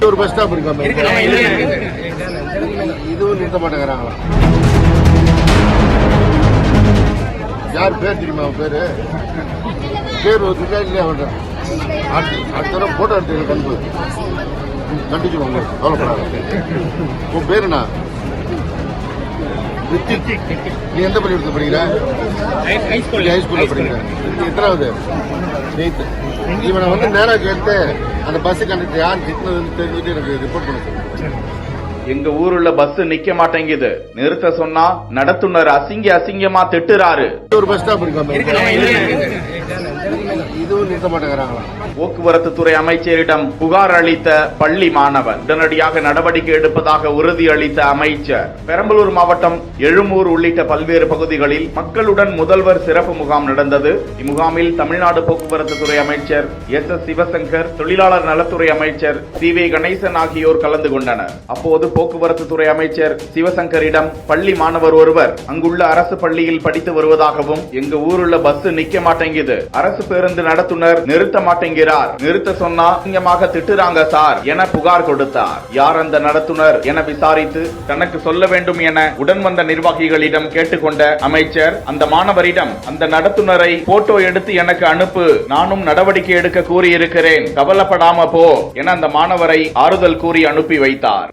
ஒரு bus stop இருக்காம இதுவும் நிறுத்த மாட்டேங்கிறாங்களா? யார் பேர் தெரியுமா? பேரு ஒருத்தருக்கா இல்லையா? அவன் அடுத்த தடவை போட்டோ எடுத்து கண்டிச்சுக்கோங்க, கவலைப்படாது. உன் பேருண்ணா? நீ எந்த பள்ளிக்கூடத்தில் படிக்கிற? ஹைஸ்கூல்ல படிக்கிற. எத்தனாவது? 8th. இவனை வந்து நேராக கேட்டு அந்த பஸ் கண்டக்டர் யார் திட்டினதுன்னு தெரிஞ்சுட்டு எனக்கு ரிப்போர்ட் பண்ண சொல்லுங்க. எங்க ஊருல பஸ் நிக்க மாட்டேங்குது, நிறுத்த சொன்னா நடத்துனர் அசிங்கமா திட்டுறாரு. ஒரு பஸ் ஸ்டாப் இருக்காம இதுவும் நிறுத்த மாட்டேங்கிறாங்களா? போக்குவரத்து துறை அமைச்சரிடம் புகார் அளித்த பள்ளி மாணவன் உடனடியாக நடவடிக்கை எடுப்பதாக உறுதியளித்த அமைச்சர். பெரம்பலூர் மாவட்டம் எழும்பூர் உள்ளிட்ட பல்வேறு பகுதிகளில் மக்களுடன் முதல்வர் சிறப்பு முகாம் நடந்தது. இம்முகாமில் தமிழ்நாடு போக்குவரத்து துறை அமைச்சர் எஸ். சிவசங்கர், தொழிலாளர் நலத்துறை அமைச்சர் சி. கணேசன் ஆகியோர் கலந்து கொண்டனர். அப்போது போக்குவரத்து துறை அமைச்சர் சிவசங்கரிடம் பள்ளி மாணவர் ஒருவர் அங்குள்ள அரசு பள்ளியில் படித்து வருவதாகவும், எங்க ஊருள்ள பஸ் நிக்க மாட்டேங்குது, அரசு பேருந்து நடத்துனர் நிறுத்த மாட்டேங்கிறார், நிறுத்த சொன்னா அசிங்கமாக திட்டுறாங்க சார் என புகார் கொடுத்தார். யார் அந்த நடத்துனர் என விசாரித்து தனக்கு சொல்ல வேண்டும் என உடன் வந்த நிர்வாகிகளிடம் கேட்டுக்கொண்ட அமைச்சர் அந்த மாணவரிடம் அந்த நடத்துனரை போட்டோ எடுத்து எனக்கு அனுப்பு, நானும் நடவடிக்கை எடுக்க கூறியிருக்கிறேன், கவலைப்படாம போ என அந்த மாணவரை ஆறுதல் கூறி அனுப்பி வைத்தார்.